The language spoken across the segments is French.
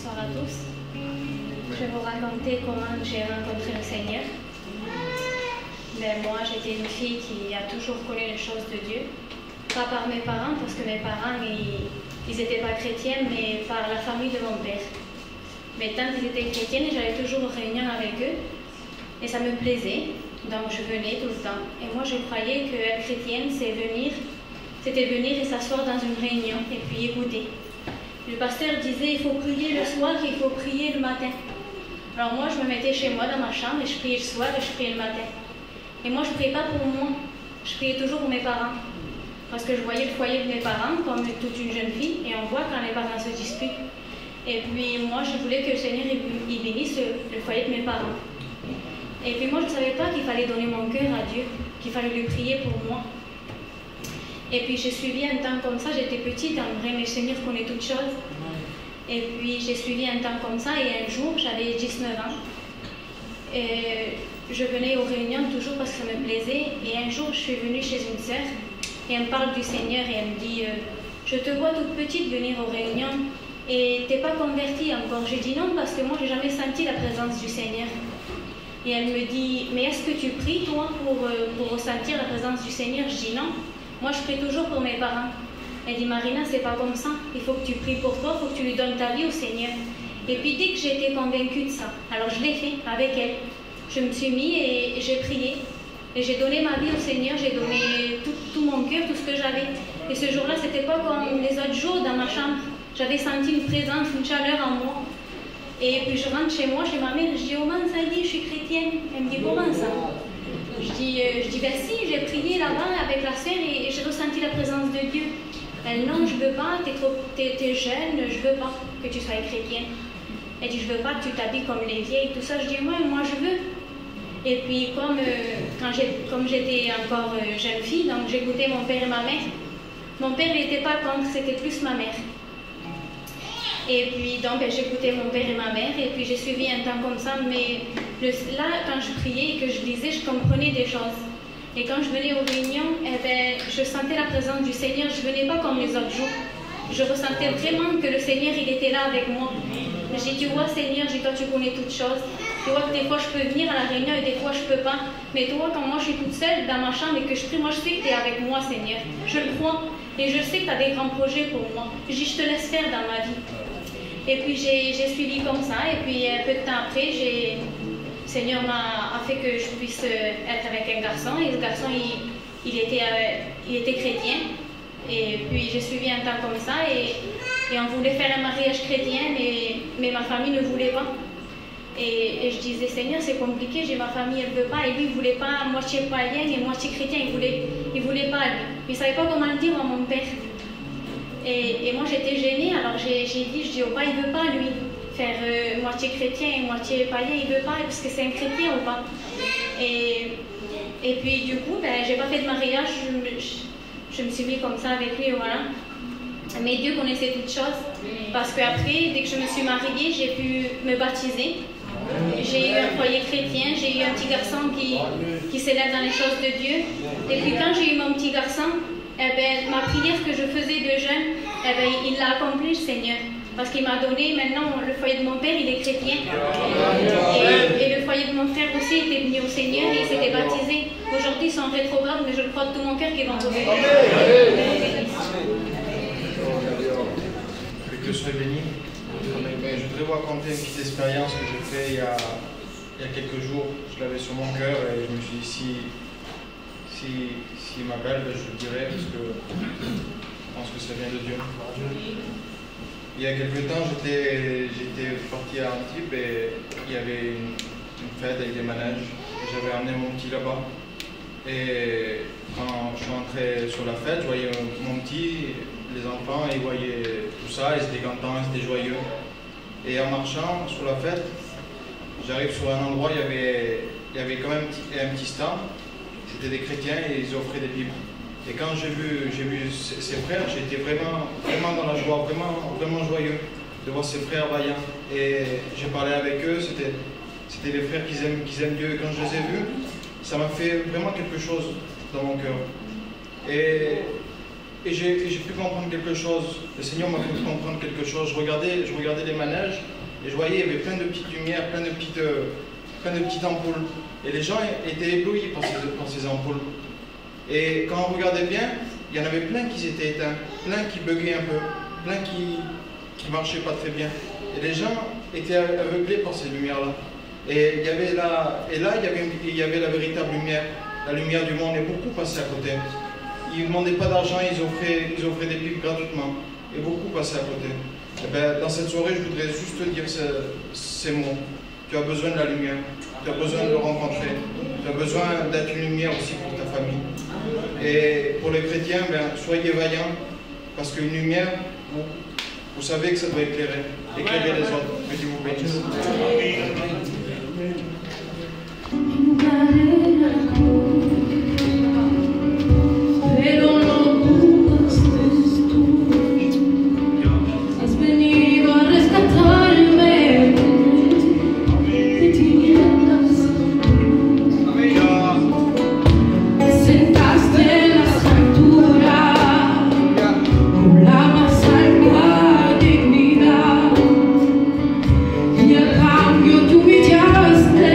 Bonsoir à tous. Je vais vous raconter comment j'ai rencontré le Seigneur. Moi, j'étais une fille qui a toujours connu les choses de Dieu. Pas par mes parents, parce que mes parents, ils n'étaient pas chrétiens, mais par la famille de mon père. Mes tantes, ils étaient chrétiennes et j'allais toujours aux réunions avec eux. Et ça me plaisait, donc je venais tout le temps. Et moi, je croyais qu'être chrétienne, c'était venir et s'asseoir dans une réunion et puis écouter. Le pasteur disait, il faut prier le soir et il faut prier le matin. Alors moi, je me mettais chez moi dans ma chambre et je priais le soir et je priais le matin. Et moi, je ne priais pas pour moi, je priais toujours pour mes parents. Parce que je voyais le foyer de mes parents comme toute une jeune fille et on voit quand les parents se disputent. Et puis moi, je voulais que le Seigneur il bénisse le foyer de mes parents. Et puis moi, je ne savais pas qu'il fallait donner mon cœur à Dieu, qu'il fallait lui prier pour moi. Et puis j'ai suivi un temps comme ça, j'étais petite, en vrai, mais le Seigneur connaît toutes choses. Et puis j'ai suivi un temps comme ça et un jour, j'avais 19 ans. Et je venais aux réunions toujours parce que ça me plaisait. Et un jour, je suis venue chez une sœur et elle me parle du Seigneur et elle me dit je te vois toute petite venir aux réunions et tu n'es pas convertie encore. J'ai dit non parce que moi, je n'ai jamais senti la présence du Seigneur. Et elle me dit mais est-ce que tu pries toi pour ressentir la présence du Seigneur? Je dis non. Moi, je prie toujours pour mes parents. Elle dit, Marina, c'est pas comme ça. Il faut que tu pries pour toi, il faut que tu lui donnes ta vie au Seigneur. Et puis, dès que j'ai été convaincue de ça, alors je l'ai fait avec elle. Je me suis mis et j'ai prié. Et j'ai donné ma vie au Seigneur, j'ai donné tout mon cœur, tout ce que j'avais. Et ce jour-là, c'était pas comme les autres jours dans ma chambre. J'avais senti une présence, une chaleur en moi. Et puis, je rentre chez moi, chez ma mère, je dis, oh man, ça y est, je suis chrétienne. Elle me dit, comment ça? Je dis ben si, j'ai prié là-bas avec la sœur et j'ai ressenti la présence de Dieu. Elle dit, non, je veux pas, t'es jeune, je veux pas que tu sois chrétienne. Elle dit, je veux pas que tu t'habilles comme les vieilles, tout ça. Je dis, ouais, moi je veux. Et puis comme j'étais encore jeune fille, donc j'écoutais mon père et ma mère. Mon père n'était pas contre, c'était plus ma mère. Et puis donc j'écoutais mon père et ma mère et puis j'ai suivi un temps comme ça, mais là quand je priais et que je lisais, je comprenais des choses. Et quand je venais aux réunions, je sentais la présence du Seigneur, je ne venais pas comme les autres jours. Je ressentais vraiment que le Seigneur il était là avec moi. J'ai dit, tu vois Seigneur, toi tu connais toutes choses. Tu vois que des fois je peux venir à la réunion et des fois je ne peux pas. Mais toi quand moi je suis toute seule dans ma chambre et que je prie, moi je sais que tu es avec moi Seigneur. Je le crois et je sais que tu as des grands projets pour moi. Je dis, je te laisse faire dans ma vie. Et puis j'ai suivi comme ça, et puis un peu de temps après, le Seigneur a fait que je puisse être avec un garçon, et ce garçon, il était chrétien. Et puis j'ai suivi un temps comme ça, et on voulait faire un mariage chrétien, mais ma famille ne voulait pas. Et je disais, Seigneur, c'est compliqué, j'ai ma famille, elle ne veut pas, et lui, il ne voulait pas moitié païen et moitié chrétien, il voulait pas, lui. Il ne savait pas comment le dire à mon père. Et moi j'étais gênée, alors j'ai dit au pas, il ne veut pas lui faire moitié chrétien et moitié païen, il ne veut pas parce que c'est un chrétien ou pas. Et puis du coup, j'ai pas fait de mariage, je me suis mis comme ça avec lui, voilà. Mais Dieu connaissait toutes choses, parce qu'après, dès que je me suis mariée, j'ai pu me baptiser. J'ai eu un foyer chrétien, j'ai eu un petit garçon qui s'élève dans les choses de Dieu. Et puis quand j'ai eu mon petit garçon, ma prière que je faisais de jeûne, il l'a accompli le Seigneur. Parce qu'il m'a donné, maintenant, le foyer de mon père, il est chrétien. Et le foyer de mon frère aussi était venu au Seigneur et il s'était baptisé. Aujourd'hui, ils sont rétrogrades, mais je le crois de tout mon cœur qu'ils vont revenir. Que Dieu soit béni. Je voudrais vous raconter une petite expérience que j'ai faite il y a quelques jours. Je l'avais sur mon cœur et je me suis dit, s'il m'appelle, je le dirai parce que je pense que ça vient de Dieu. Il y a quelques temps, j'étais parti à Antibes et il y avait une fête avec des manèges. J'avais amené mon petit là-bas. Et quand je suis entré sur la fête, je voyais mon petit, les enfants, ils voyaient tout ça, ils étaient contents, ils étaient joyeux. Et en marchant sur la fête, j'arrive sur un endroit, il y avait quand même un petit stand. C'était des chrétiens et ils offraient des Bibles. Et quand j'ai vu ces frères, j'étais vraiment dans la joie, vraiment joyeux de voir ces frères vaillants. Et j'ai parlé avec eux, c'était les frères qui aiment Dieu. Et quand je les ai vus, ça m'a fait vraiment quelque chose dans mon cœur. Et et j'ai pu comprendre quelque chose. Le Seigneur m'a fait comprendre quelque chose. Je regardais les manèges et je voyais il y avait plein de petites lumières, plein de petites ampoules. Et les gens étaient éblouis par ces ampoules. Et quand on regardait bien, il y en avait plein qui s'étaient éteints, plein qui buggaient un peu, plein qui marchaient pas très bien. Et les gens étaient aveuglés par ces lumières-là. Et là, il y avait la véritable lumière, la lumière du monde, et beaucoup passaient à côté. Ils ne demandaient pas d'argent, ils offraient des pipes gratuitement, et beaucoup passaient à côté. Et bien, dans cette soirée, je voudrais juste te dire ces mots. Tu as besoin de la lumière, tu as besoin de le rencontrer, tu as besoin d'être une lumière aussi pour ta famille. Et pour les chrétiens, ben, soyez vaillants, parce qu'une lumière, vous savez que ça doit éclairer les autres. Que Dieu vous bénisse. Cambio tu mi llamaste,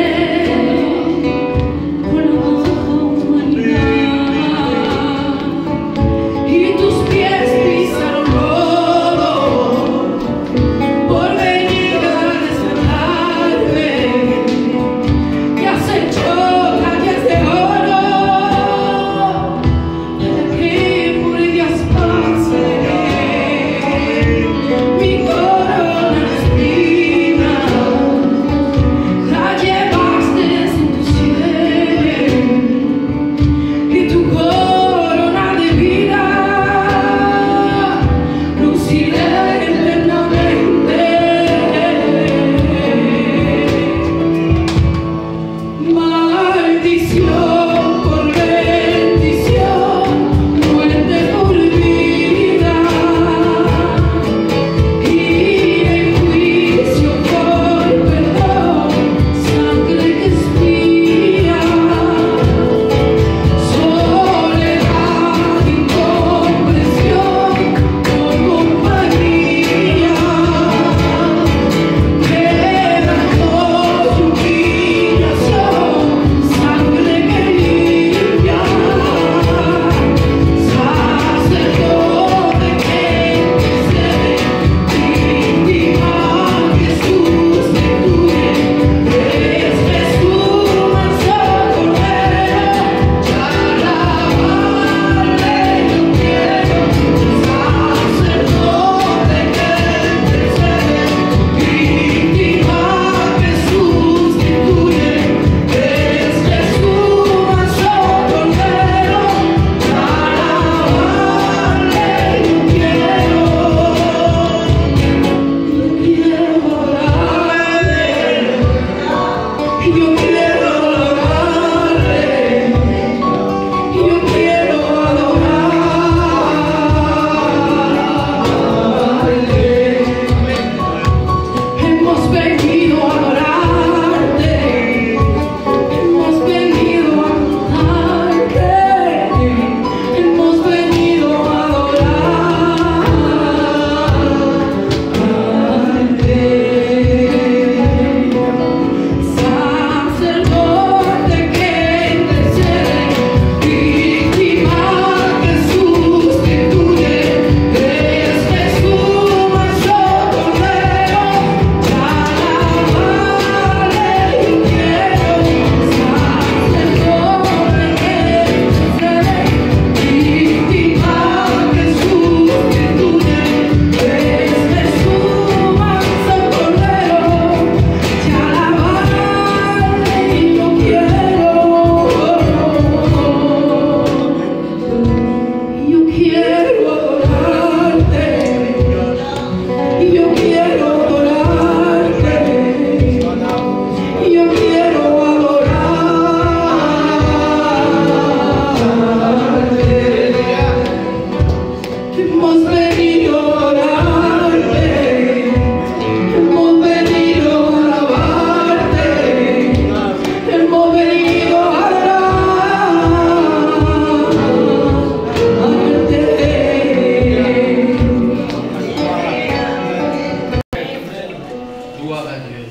Gloire à Dieu.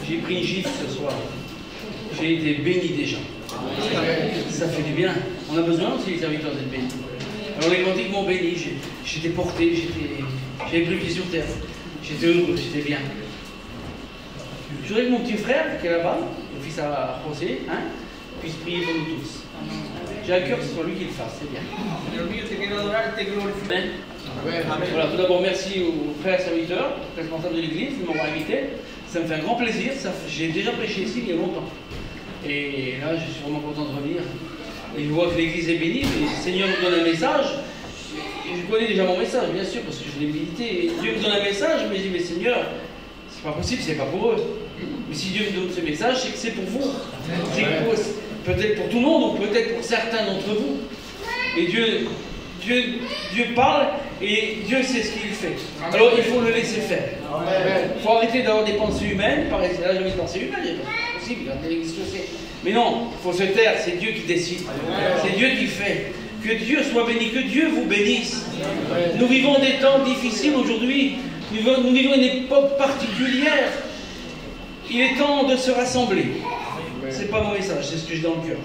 J'ai pris une gifle ce soir. J'ai été béni déjà. Ça fait du bien. On a besoin aussi, les serviteurs, d'être bénis. Alors les cantiques m'ont béni. J'étais porté, j'avais pris pied sur terre. J'étais heureux, j'étais bien. Je voudrais que mon petit frère, qui est là-bas, le fils à José, puisse prier pour nous tous. J'ai à cœur que ce soit lui qui le fasse, c'est bien. Voilà, tout d'abord, merci aux frères serviteurs, responsables de l'église, qui m'ont invité. Ça me fait un grand plaisir. J'ai déjà prêché ici il y a longtemps. Et là, je suis vraiment content de revenir. Et je vois que l'église est bénie, mais le Seigneur nous donne un message. Et je connais déjà mon message, bien sûr, parce que je l'ai médité. Et Dieu me donne un message, je me dis, mais Seigneur, c'est pas possible, c'est pas pour eux. Mais si Dieu me donne ce message, c'est que c'est pour vous. C'est peut-être pour tout le monde, ou peut-être pour certains d'entre vous. Et Dieu parle, et Dieu sait ce qu'il fait. Alors il faut le laisser faire. Il faut arrêter d'avoir des pensées humaines. Là, j'avais des pensées humaines, c'est pas possible, regardez ce que c'est. Mais non, il faut se taire, c'est Dieu qui décide. C'est Dieu qui fait. Que Dieu soit béni, que Dieu vous bénisse. Nous vivons des temps difficiles aujourd'hui. Nous vivons une époque particulière. Il est temps de se rassembler. C'est pas mon message, c'est ce que j'ai dans le cœur.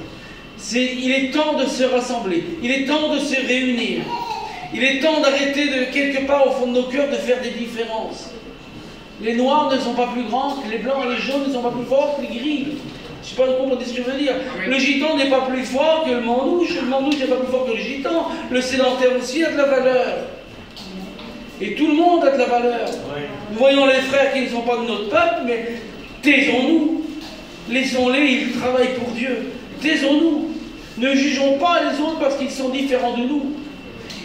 Il est temps de se rassembler. Il est temps de se réunir. Il est temps d'arrêter de, quelque part au fond de nos cœurs, de faire des différences. Les noirs ne sont pas plus grands que les blancs, les jaunes ne sont pas plus forts que les gris. Je ne sais pas comment dire ce que je veux dire. Le gitan n'est pas plus fort que le mandouche n'est pas plus fort que le gitan. Le sédentaire aussi a de la valeur. Et tout le monde a de la valeur. Nous voyons les frères qui ne sont pas de notre peuple, mais taisons-nous. Laissons-les, ils travaillent pour Dieu. Taisons-nous. Ne jugeons pas les autres parce qu'ils sont différents de nous.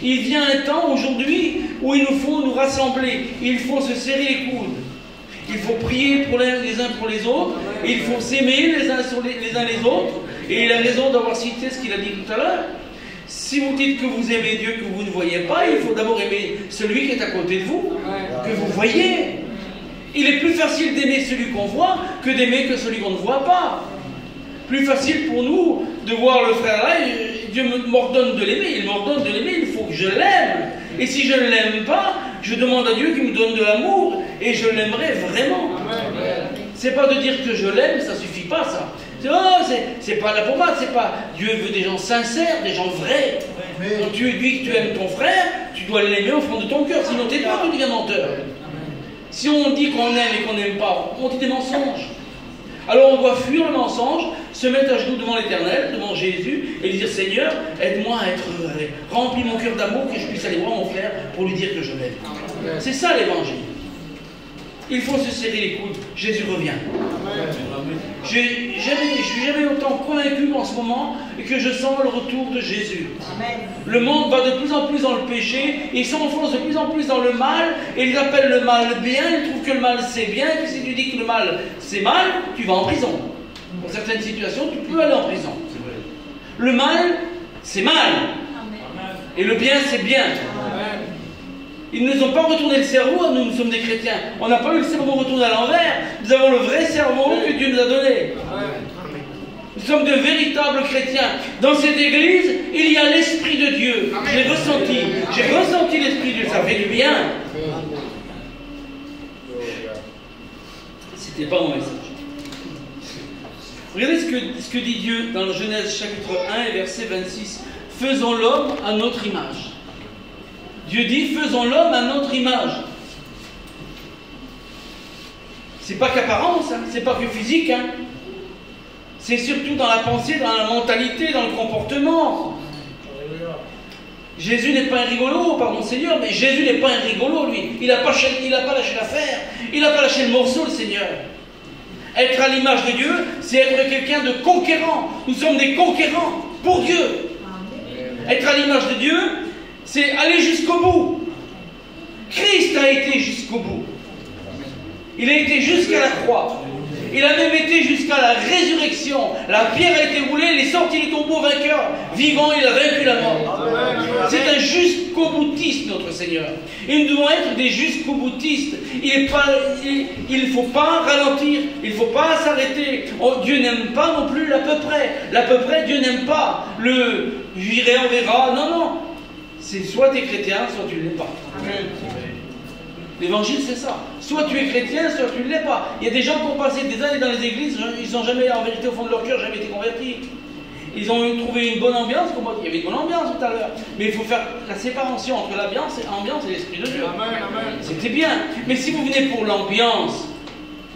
Il vient un temps aujourd'hui où il nous faut nous rassembler. Il faut se serrer les coudes. Il faut prier pour les uns pour les autres. Il faut s'aimer les uns les autres. Et il a raison d'avoir cité ce qu'il a dit tout à l'heure. Si vous dites que vous aimez Dieu que vous ne voyez pas, il faut d'abord aimer celui qui est à côté de vous, que vous voyez. Il est plus facile d'aimer celui qu'on voit que d'aimer que celui qu'on ne voit pas. Plus facile pour nous de voir le frère là, Dieu m'ordonne de l'aimer, il m'ordonne de l'aimer, il faut que je l'aime. Et si je ne l'aime pas, je demande à Dieu qu'il me donne de l'amour et je l'aimerai vraiment. C'est pas de dire que je l'aime, ça suffit pas ça. C'est pas la pommade, c'est pas. Dieu veut des gens sincères, des gens vrais. Quand tu dis que tu aimes ton frère, tu dois l'aimer au fond de ton cœur, sinon t'es toi qui deviens menteur. Si on dit qu'on aime et qu'on n'aime pas, on dit des mensonges. Alors on doit fuir le mensonge, se mettre à genoux devant l'Éternel, devant Jésus, et lui dire Seigneur, aide-moi à être rempli mon cœur d'amour, que je puisse aller voir mon frère pour lui dire que je l'aime. C'est ça l'évangile. Il faut se serrer les coudes. Jésus revient. Je suis jamais autant convaincu en ce moment que je sens le retour de Jésus. Le monde va de plus en plus dans le péché, il s'enfonce de plus en plus dans le mal, et ils appellent le mal bien, ils trouvent que le mal c'est bien, et si tu dis que le mal c'est mal, tu vas en prison. Pour certaines situations, tu peux aller en prison. Le mal, c'est mal. Et le bien, c'est bien. Ils ne nous ont pas retourné le cerveau, nous sommes des chrétiens. On n'a pas eu le cerveau retourné à l'envers. Nous avons le vrai cerveau que Dieu nous a donné. Nous sommes de véritables chrétiens. Dans cette église, il y a l'Esprit de Dieu. J'ai ressenti l'Esprit de Dieu. Ça fait du bien. C'était pas mon message. Regardez ce que dit Dieu dans le Genèse chapitre 1 et verset 26. Faisons l'homme à notre image. Dieu dit, faisons l'homme à notre image. C'est pas qu'apparence, hein, c'est pas que physique. Hein. C'est surtout dans la pensée, dans la mentalité, dans le comportement. Jésus n'est pas un rigolo, pardon Seigneur, mais Jésus n'est pas un rigolo, lui. Il n'a pas lâché l'affaire. Il n'a pas lâché le morceau, le Seigneur. Être à l'image de Dieu, c'est être quelqu'un de conquérant. Nous sommes des conquérants pour Dieu. Être à l'image de Dieu, c'est aller jusqu'au bout. Christ a été jusqu'au bout. Il a été jusqu'à la croix. Il a même été jusqu'à la résurrection. La pierre a été roulée, il est sorti du tombeau vainqueur. Vivant, il a vaincu la mort. C'est un jusqu'au boutiste, notre Seigneur. Et nous devons être des jusqu'au boutistes. Il ne faut pas ralentir. Il ne faut pas s'arrêter. Oh, Dieu n'aime pas non plus l'à peu près. L'à peu près, Dieu n'aime pas. J'irai, on verra. Non, non. C'est soit tu es chrétien, soit tu ne l'es pas. L'évangile, c'est ça. Soit tu es chrétien, soit tu ne l'es pas. Il y a des gens qui ont passé des années dans les églises, ils n'ont jamais, en vérité, au fond de leur cœur, jamais été convertis. Ils ont trouvé une bonne ambiance, comme il y avait une bonne ambiance tout à l'heure. Mais il faut faire la séparation entre l'ambiance et l'Esprit de Dieu. C'était bien. Mais si vous venez pour l'ambiance,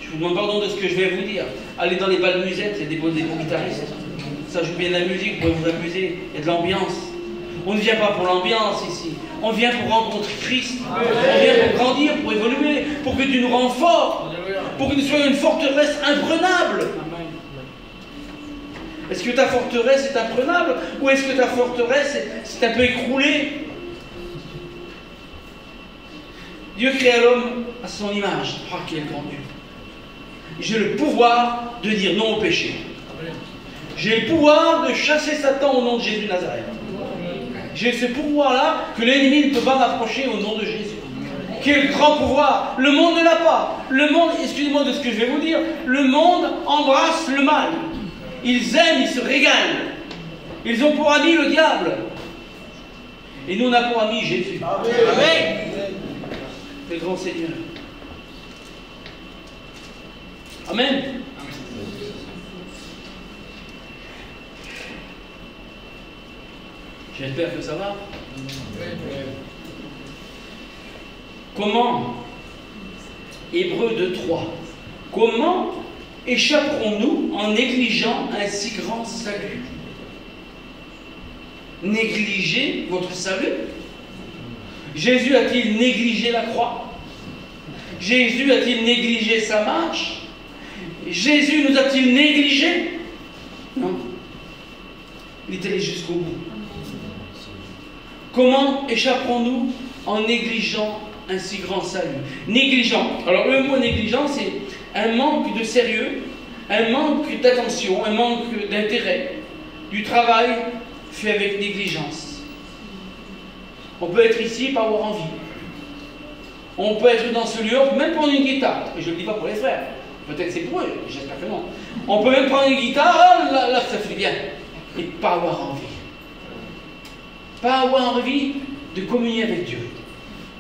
je vous demande pardon de ce que je vais vous dire. Allez dans les bals musettes, il y a des bons guitaristes. Ça joue bien de la musique, vous pouvez vous amuser. Il y a de l'ambiance. On ne vient pas pour l'ambiance ici. On vient pour rencontrer Christ. On vient pour grandir, pour évoluer, pour que Dieu nous rende forts, pour que nous soyons une forteresse imprenable. Est-ce que ta forteresse est imprenable ou est-ce que ta forteresse c'est un peu écroulée? Dieu créa l'homme à son image. Ah, quel grand Dieu! J'ai le pouvoir de dire non au péché. J'ai le pouvoir de chasser Satan au nom de Jésus de Nazareth. J'ai ce pouvoir-là que l'ennemi ne peut pas m'approcher au nom de Jésus. Quel grand pouvoir! Le monde ne l'a pas. Le monde, excusez-moi de ce que je vais vous dire, le monde embrasse le mal. Ils aiment, ils se régalent. Ils ont pour ami le diable. Et nous, on a pour ami Jésus. Amen. Le grand Seigneur. Amen. J'espère que ça va. Comment, Hébreux 2:3, comment échapperons-nous en négligeant un si grand salut? Négliger votre salut? Jésus a-t-il négligé la croix? Jésus a-t-il négligé sa marche? Jésus nous a-t-il négligé? Non. Il est allé jusqu'au bout. Comment échapperons-nous en négligeant un si grand salut? Négligent. Alors le mot négligent, c'est un manque de sérieux, un manque d'attention, un manque d'intérêt, du travail fait avec négligence. On peut être ici et pas avoir envie. On peut être dans ce lieu, on peut même prendre une guitare. Et je ne le dis pas pour les frères. Peut-être c'est pour eux, j'espère que non. On peut même prendre une guitare, là ça fait bien. Et pas avoir envie. Pas avoir envie de communier avec Dieu.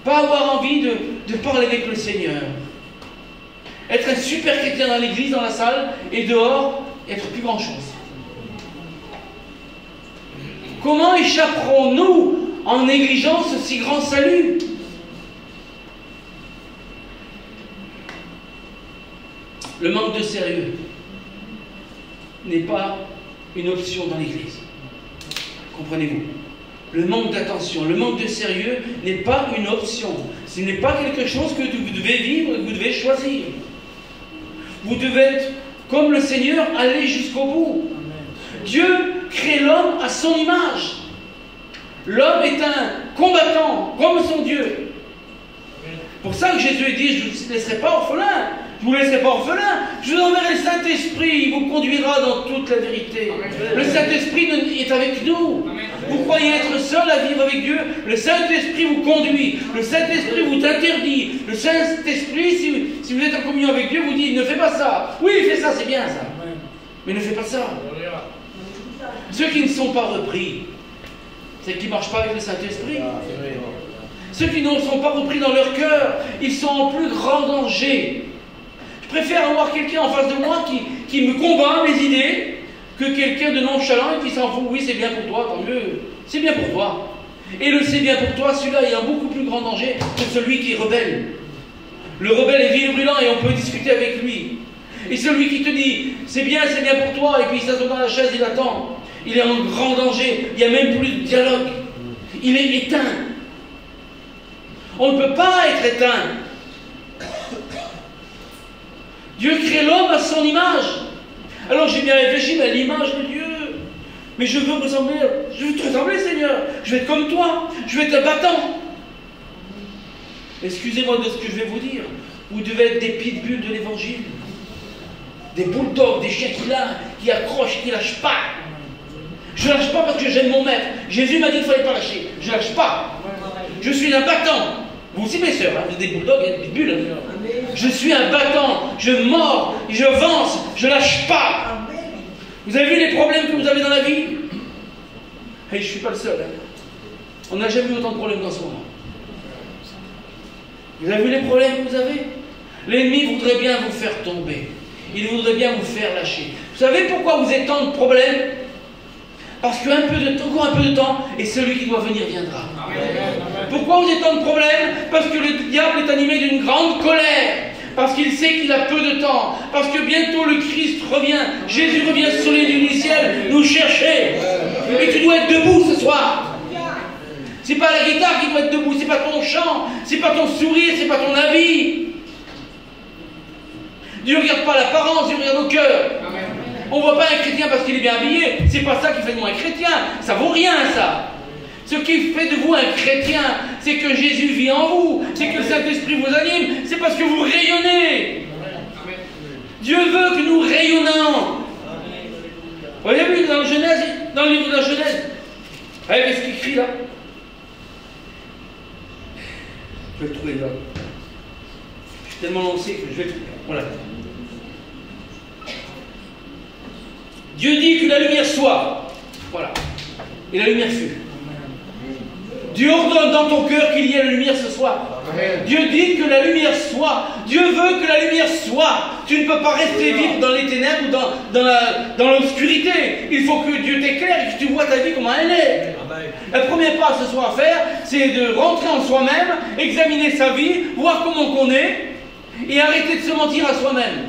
Pas avoir envie de parler avec le Seigneur. Être un super chrétien dans l'église, dans la salle, et dehors, être plus grand chose. Comment échapperons-nous en négligeant ce si grand salut? Le manque de sérieux n'est pas une option dans l'église. Comprenez-vous? Le manque d'attention, le manque de sérieux n'est pas une option. Ce n'est pas quelque chose que vous devez vivre et que vous devez choisir. Vous devez être comme le Seigneur, aller jusqu'au bout. Amen. Dieu crée l'homme à son image. L'homme est un combattant, comme son Dieu. Amen. Pour ça que Jésus dit, je ne vous laisserai pas orphelin. Je ne vous laisserai pas orphelin. Je vous enverrai le Saint-Esprit. Il vous conduira dans toute la vérité. Amen. Le Saint-Esprit est avec nous. Amen. Vous croyez être seul à vivre avec Dieu? Le Saint-Esprit vous conduit. Le Saint-Esprit vous interdit. Le Saint-Esprit, si vous êtes en communion avec Dieu, vous dit, ne fais pas ça. Oui, fais ça, c'est bien ça. Amen. Mais ne fais pas ça. Ceux qui ne sont pas repris, c'est qu'ils ne marchent pas avec le Saint-Esprit. Ceux qui ne sont pas repris dans leur cœur, ils sont en plus grand danger. Je préfère avoir quelqu'un en face de moi qui me combat mes idées que quelqu'un de nonchalant et qui s'en fout. Oui, c'est bien pour toi, tant mieux. C'est bien pour toi. Et le c'est bien pour toi, celui-là est en beaucoup plus grand danger que celui qui est rebelle. Le rebelle est virulent et on peut discuter avec lui. Et celui qui te dit c'est bien pour toi, et puis il s'assoit dans la chaise, il attend. Il est en grand danger. Il n'y a même plus de dialogue. Il est éteint. On ne peut pas être éteint. Dieu crée l'homme à son image. Alors j'ai bien réfléchi, mais à l'image de Dieu. Mais je veux ressembler, je veux te ressembler, Seigneur. Je vais être comme toi. Je vais être un battant. Excusez-moi de ce que je vais vous dire. Vous devez être des pitbulls de l'évangile. Des bulldogs, des chiens qui accrochent, qui ne lâchent pas. Je ne lâche pas parce que j'aime mon maître. Jésus m'a dit qu'il ne fallait pas lâcher. Je ne lâche pas. Je suis un battant. Vous aussi, mes sœurs, vous êtes des bulldogs et des pitbulls. Je suis un battant. Je mords, je avance, je ne lâche pas. Vous avez vu les problèmes que vous avez dans la vie? Et je ne suis pas le seul. On n'a jamais eu autant de problèmes dans ce moment. Vous avez vu les problèmes que vous avez? L'ennemi voudrait bien vous faire tomber. Il voudrait bien vous faire lâcher. Vous savez pourquoi vous avez tant de problèmes? Parce qu'un peu de temps, encore un peu de temps, et celui qui doit venir viendra. Pourquoi vous avez tant de problèmes? Parce que le diable est animé d'une grande colère. Parce qu'il sait qu'il a peu de temps. Parce que bientôt le Christ revient. Jésus revient sur les nuits du ciel nous chercher. Et tu dois être debout ce soir. C'est pas la guitare qui doit être debout, c'est pas ton chant, c'est pas ton sourire, c'est pas ton habit. Dieu ne regarde pas l'apparence, Dieu regarde au cœur. On ne voit pas un chrétien parce qu'il est bien habillé. C'est pas ça qui fait de moi un chrétien. Ça vaut rien, ça. Ce qui fait de vous un chrétien, c'est que Jésus vit en vous, c'est que le Saint-Esprit vous anime, c'est parce que vous rayonnez. Dieu veut que nous rayonnons. Vous avez vu dans le livre de la Genèse, regardez ce qu'il écrit là. Je vais le trouver là. Je suis tellement lancé que je vais le trouver. Voilà. Dieu dit que la lumière soit. Voilà. Et la lumière fut. Dieu ordonne dans ton cœur qu'il y ait la lumière ce soir. Dieu dit que la lumière soit. Dieu veut que la lumière soit. Tu ne peux pas rester vivre dans les ténèbres ou dans l'obscurité. Il faut que Dieu t'éclaire et que tu vois ta vie comment elle est. Le premier pas ce soir à faire, c'est de rentrer en soi-même, examiner sa vie, voir comment qu'on est, et arrêter de se mentir à soi-même.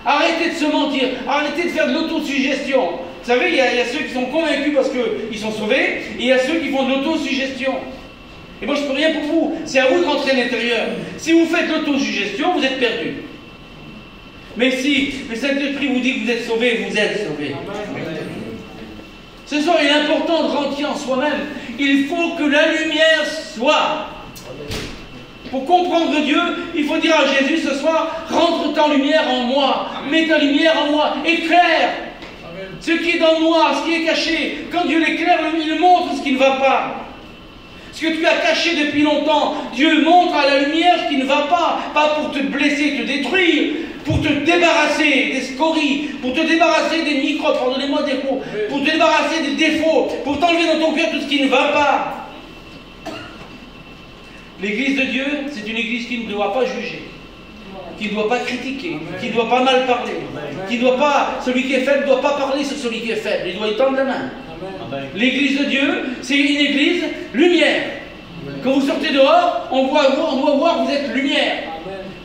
Arrêtez de se mentir, arrêtez de faire de l'autosuggestion. Vous savez, il y a ceux qui sont convaincus parce qu'ils sont sauvés, et il y a ceux qui font de l'autosuggestion. Et moi je ne peux rien pour vous, c'est à vous de rentrer à l'intérieur. Si vous faites de l'autosuggestion, vous êtes perdu. Mais si le Saint-Esprit vous dit que vous êtes sauvé, vous êtes sauvé. Ce soir, il est important de rentrer en soi-même. Il faut que la lumière soit. Pour comprendre Dieu, il faut dire à Jésus ce soir, rentre ta lumière en moi, mets ta lumière en moi, éclaire ce qui est dans moi, ce qui est caché. Quand Dieu l'éclaire, il montre ce qui ne va pas. Ce que tu as caché depuis longtemps, Dieu montre à la lumière ce qui ne va pas pour te blesser, te détruire, pour te débarrasser des scories, pour te débarrasser des microbes, pardonnez-moi des mots, pour te débarrasser des défauts, pour t'enlever dans ton cœur tout ce qui ne va pas. L'église de Dieu, c'est une église qui ne doit pas juger, qui ne doit pas critiquer, qui ne doit pas mal parler, qui ne doit pas, celui qui est faible ne doit pas parler sur celui qui est faible, il doit y tendre la main. L'église de Dieu, c'est une église lumière. Quand vous sortez dehors, on doit voir que vous êtes lumière.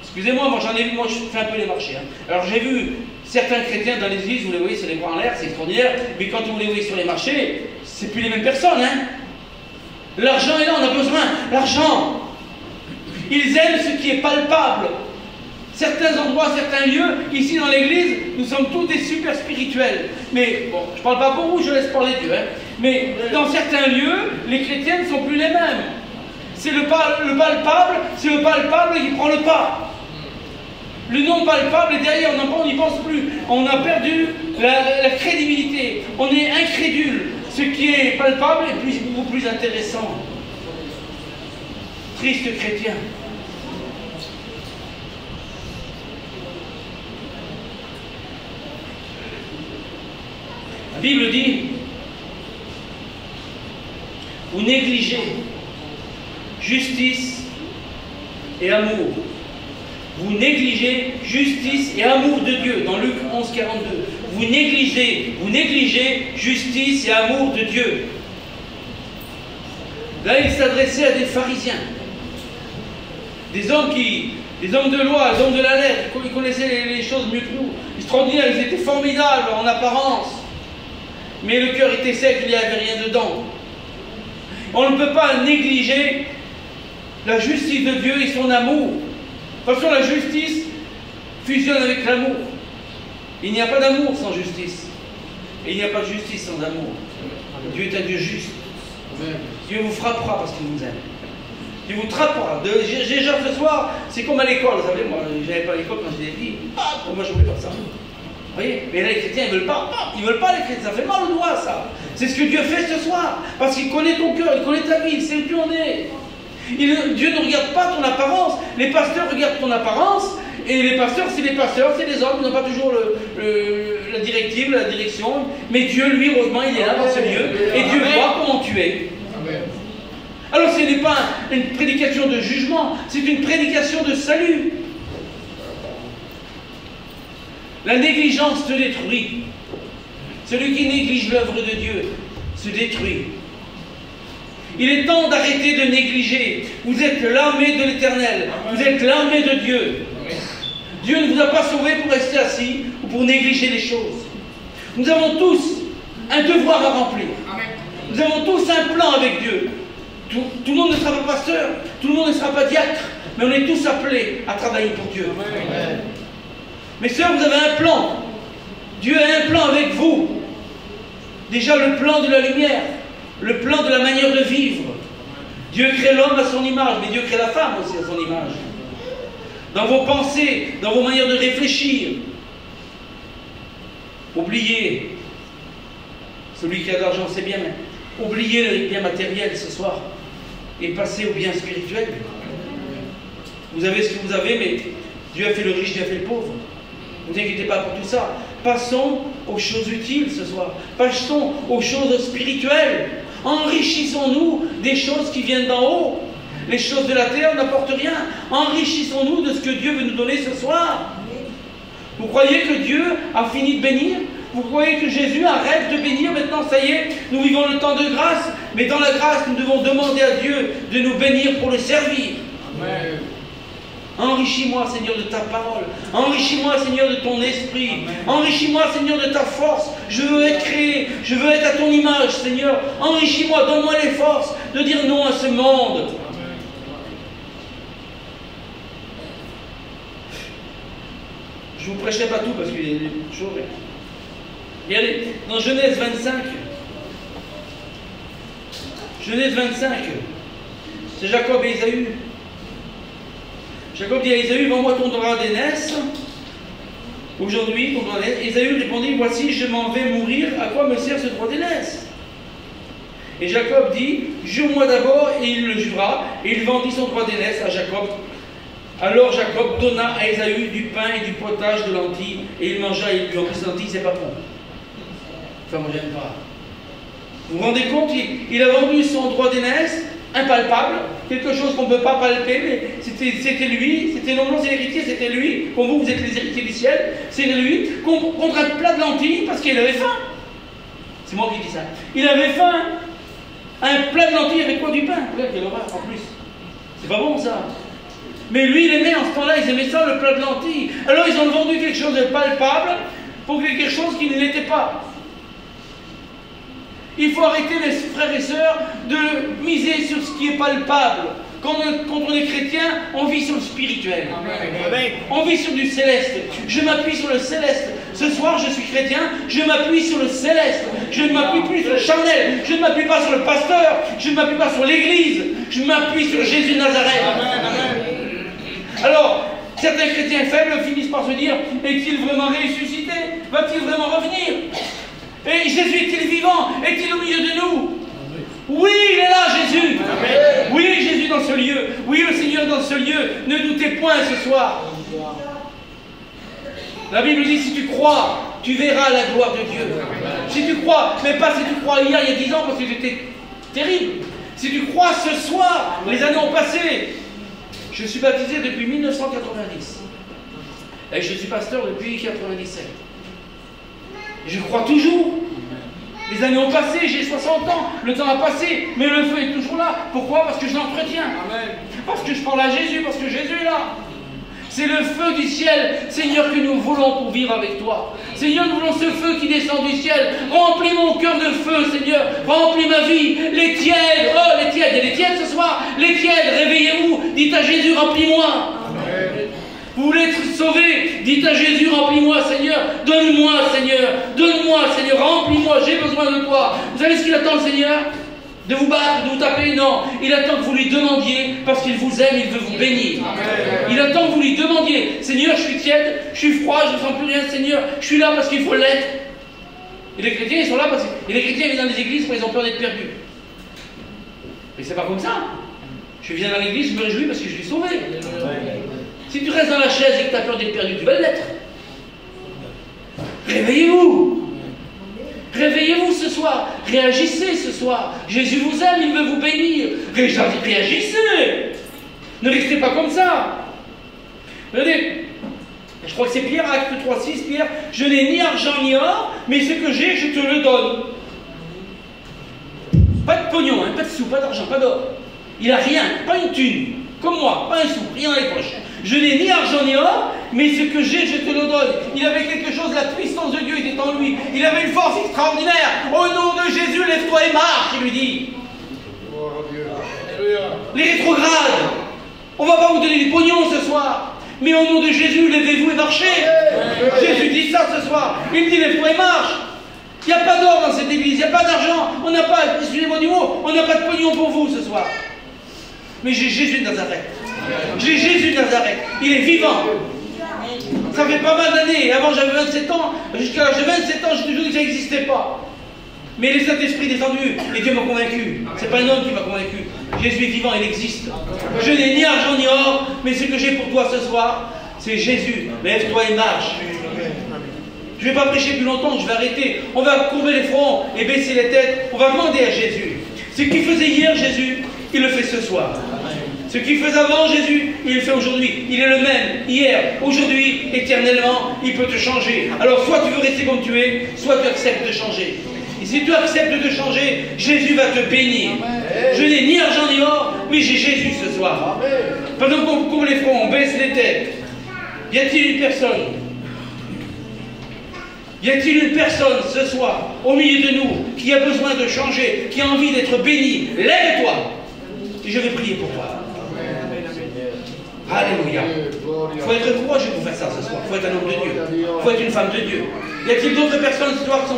Excusez-moi, moi j'en ai vu, moi je fais un peu les marchés. Alors j'ai vu certains chrétiens dans les églises, vous les voyez, c'est les bras en l'air, c'est extraordinaire, mais quand vous les voyez sur les marchés, c'est plus les mêmes personnes, hein. L'argent est là, on a besoin. L'argent. Ils aiment ce qui est palpable. Certains endroits, certains lieux, ici dans l'église, nous sommes tous des super spirituels. Mais, bon, je ne parle pas pour vous, je laisse parler Dieu. Hein. Mais dans certains lieux, les chrétiens ne sont plus les mêmes. C'est le palpable, c'est le palpable qui prend le pas. Le non palpable est derrière, on n'y pense plus. On a perdu la crédibilité. On est incrédule. Ce qui est palpable est beaucoup plus intéressant. Triste chrétien. La Bible dit, vous négligez justice et amour. Vous négligez justice et amour de Dieu, dans Luc 11, 42. Vous négligez justice et amour de Dieu. Là, il s'adressait à des pharisiens. Des hommes de loi, des hommes de la lettre, ils connaissaient les choses mieux que nous. Extraordinaires, ils étaient formidables en apparence. Mais le cœur était sec, il n'y avait rien dedans. On ne peut pas négliger la justice de Dieu et son amour. De toute façon, la justice fusionne avec l'amour. Il n'y a pas d'amour sans justice. Et il n'y a pas de justice sans amour. Dieu est un Dieu juste. Dieu vous frappera parce qu'il vous aime. Dieu vous trappera. Déjà ce soir, c'est comme à l'école. Vous savez, moi, je n'avais pas à l'école quand j'étais petit. Moi, je ne voulais pas ça. Vous voyez? Mais là, les chrétiens, ils ne veulent pas. Ils ne veulent pas, les chrétiens. Ça fait mal au doigt, ça. C'est ce que Dieu fait ce soir. Parce qu'il connaît ton cœur, il connaît ta vie, il sait où tu en es. Dieu ne regarde pas ton apparence. Les pasteurs regardent ton apparence. Et les pasteurs, c'est des hommes, ils n'ont pas toujours la directive, la direction. Mais Dieu, lui, heureusement, il est là dans ce lieu. Et Dieu voit comment tu es. Alors ce n'est pas une prédication de jugement, c'est une prédication de salut. La négligence te détruit. Celui qui néglige l'œuvre de Dieu se détruit. Il est temps d'arrêter de négliger. Vous êtes l'armée de l'Éternel. Vous êtes l'armée de Dieu. Dieu ne vous a pas sauvé pour rester assis ou pour négliger les choses. Nous avons tous un devoir à remplir. Nous avons tous un plan avec Dieu. Tout le monde ne sera pas pasteur, tout le monde ne sera pas diacre, mais on est tous appelés à travailler pour Dieu. Amen. Mes sœurs, vous avez un plan. Dieu a un plan avec vous. Déjà le plan de la lumière, le plan de la manière de vivre. Dieu crée l'homme à son image, mais Dieu crée la femme aussi à son image. Dans vos pensées, dans vos manières de réfléchir. Oubliez, celui qui a de l'argent c'est bien, mais oubliez les biens matériels ce soir et passez au bien spirituel. Vous avez ce que vous avez, mais Dieu a fait le riche, Dieu a fait le pauvre. Ne vous inquiétez pas pour tout ça. Passons aux choses utiles ce soir. Passons aux choses spirituelles. Enrichissons-nous des choses qui viennent d'en haut. Les choses de la terre n'apportent rien. Enrichissons-nous de ce que Dieu veut nous donner ce soir. Vous croyez que Dieu a fini de bénir? Vous croyez que Jésus arrête de bénir? Maintenant, ça y est, nous vivons le temps de grâce. Mais dans la grâce, nous devons demander à Dieu de nous bénir pour le servir. Amen. Enrichis-moi, Seigneur, de ta parole. Enrichis-moi, Seigneur, de ton esprit. Enrichis-moi, Seigneur, de ta force. Je veux être créé. Je veux être à ton image, Seigneur. Enrichis-moi, donne-moi les forces de dire non à ce monde. Je ne vous prêcherai pas tout parce qu'il y a des choses. Regardez, dans Genèse 25. Genèse 25. C'est Jacob et Ésaü. Jacob dit à Ésaü, vends-moi ton droit d'aînesse. Aujourd'hui, ton droit d'aînesse. Ésaü répondit, voici, je m'en vais mourir. À quoi me sert ce droit d'aînesse? Et Jacob dit, jure-moi d'abord, et il le jura. Et il vendit son droit d'aînesse à Jacob. Alors Jacob donna à Ésaü du pain et du potage de lentilles, et il mangea et il but. En plus, lentilles, c'est pas bon. Enfin, moi, j'aime pas. Vous vous rendez compte, il a vendu son droit d'aînesse, impalpable, quelque chose qu'on ne peut pas palper, mais c'était lui, c'était non, c'est l'héritier, c'était lui, comme vous êtes les héritiers du ciel, c'est lui, contre un plat de lentilles, parce qu'il avait faim. C'est moi qui dis ça. Il avait faim. Un plat de lentilles avec quoi? Du pain. Regarde, quelle horreur en plus. C'est pas bon ça. Mais lui, il aimait en ce temps-là, ils aimaient ça, le plat de lentilles. Alors ils ont vendu quelque chose de palpable pour quelque chose qui ne l'était pas. Il faut arrêter, les frères et sœurs, de miser sur ce qui est palpable. Quand on est chrétien, on vit sur le spirituel. Amen. On vit sur du céleste. Je m'appuie sur le céleste. Ce soir, je suis chrétien, je m'appuie sur le céleste. Je ne m'appuie plus sur le charnel. Je ne m'appuie pas sur le pasteur. Je ne m'appuie pas sur l'église. Je m'appuie sur Jésus de Nazareth. Amen. Alors, certains chrétiens faibles finissent par se dire, est-il vraiment ressuscité? Va-t-il vraiment revenir? Et Jésus est-il vivant? Est-il au milieu de nous? Oui, il est là, Jésus. Amen. Oui, Jésus dans ce lieu. Oui, le Seigneur dans ce lieu. Ne doutez point ce soir. La Bible dit, si tu crois, tu verras la gloire de Dieu. Si tu crois, mais pas si tu crois hier, il y a 10 ans, parce que c'était terrible. Si tu crois ce soir, les années ont passé. Je suis baptisé depuis 1990. Et je suis pasteur depuis 1997. Je crois toujours. Les années ont passé, j'ai 60 ans, le temps a passé, mais le feu est toujours là. Pourquoi? Parce que je l'entretiens. Parce que je parle à Jésus, parce que Jésus est là. C'est le feu du ciel, Seigneur, que nous voulons pour vivre avec toi. Seigneur, nous voulons ce feu qui descend du ciel. Remplis mon cœur de feu, Seigneur. Remplis ma vie. Les tièdes, oh les tièdes, il y a des tièdes ce soir. Les tièdes, réveillez-vous. Dites à Jésus, remplis-moi. Vous voulez être sauvé? Dites à Jésus, remplis-moi, Seigneur. Donne-moi, Seigneur. Donne-moi, Seigneur. Remplis-moi. J'ai besoin de toi. Vous savez ce qu'il attend, le Seigneur? De vous battre, de vous taper? Non. Il attend que vous lui demandiez parce qu'il vous aime, il veut vous bénir. Amen. Il attend que vous lui demandiez. Seigneur, je suis tiède, je suis froid, je ne sens plus rien, Seigneur. Je suis là parce qu'il faut l'être. Et les chrétiens, ils sont là parce que... Et les chrétiens viennent dans les églises parce qu'ils ont peur d'être perdus. Mais c'est pas comme ça. Je viens dans l'église, je me réjouis parce que je suis sauvé. Amen. Si tu restes dans la chaise et que tu as peur d'être perdu, tu vas l'être. Réveillez-vous. Réveillez-vous ce soir, réagissez ce soir. Jésus vous aime, il veut vous bénir. Réagissez. Ne restez pas comme ça. Regardez, je crois que c'est Pierre, acte 3,6, Pierre, je n'ai ni argent ni or, mais ce que j'ai, je te le donne. Pas de pognon, hein, pas de sous, pas d'argent, pas d'or. Il n'a rien, pas une thune, comme moi, pas un sou, rien dans les poches. Je n'ai ni argent ni or, mais ce que j'ai, je te le donne. Il avait quelque chose, la puissance de Dieu était en lui. Il avait une force extraordinaire. Au nom de Jésus, lève-toi et marche, il lui dit. Les rétrogrades, on ne va pas vous donner du pognon ce soir, mais au nom de Jésus, levez-vous et marchez. Jésus dit ça ce soir. Il dit lève-toi et marche. Il n'y a pas d'or dans cette église, il n'y a pas d'argent. On n'a pas, excusez-moi du mot, on n'a pas de pognon pour vous ce soir. Mais j'ai Jésus de Nazareth. J'ai Jésus de Nazareth. Il est vivant. Ça fait pas mal d'années. Avant, j'avais 27 ans. Jusqu'à l'âge de 27 ans, j'ai toujours dit que ça n'existait pas. Mais le Saint-Esprit est descendu et Dieu m'a convaincu. Ce n'est pas un homme qui m'a convaincu. Jésus est vivant, il existe. Je n'ai ni argent ni or, mais ce que j'ai pour toi ce soir, c'est Jésus. Lève-toi et marche. Je ne vais pas prêcher plus longtemps, je vais arrêter. On va courber les fronts et baisser les têtes. On va demander à Jésus. Ce qu'il faisait hier, Jésus, il le fait ce soir. Ce qu'il faisait avant, Jésus, il le fait aujourd'hui. Il est le même, hier, aujourd'hui, éternellement. Il peut te changer. Alors, soit tu veux rester comme tu es, soit tu acceptes de changer. Et si tu acceptes de changer, Jésus va te bénir. Je n'ai ni argent ni or, mais j'ai Jésus ce soir. Pendant qu'on couvre les fronts, on baisse les têtes. Y a-t-il une personne? Y a-t-il une personne ce soir, au milieu de nous, qui a besoin de changer, qui a envie d'être béni? Lève-toi et je vais prier pour toi. Alléluia. Il faut être courageux pour faire ça ce soir. Il faut être un homme de Dieu. Il faut être une femme de Dieu. Y a-t-il d'autres personnes ce soir qui sont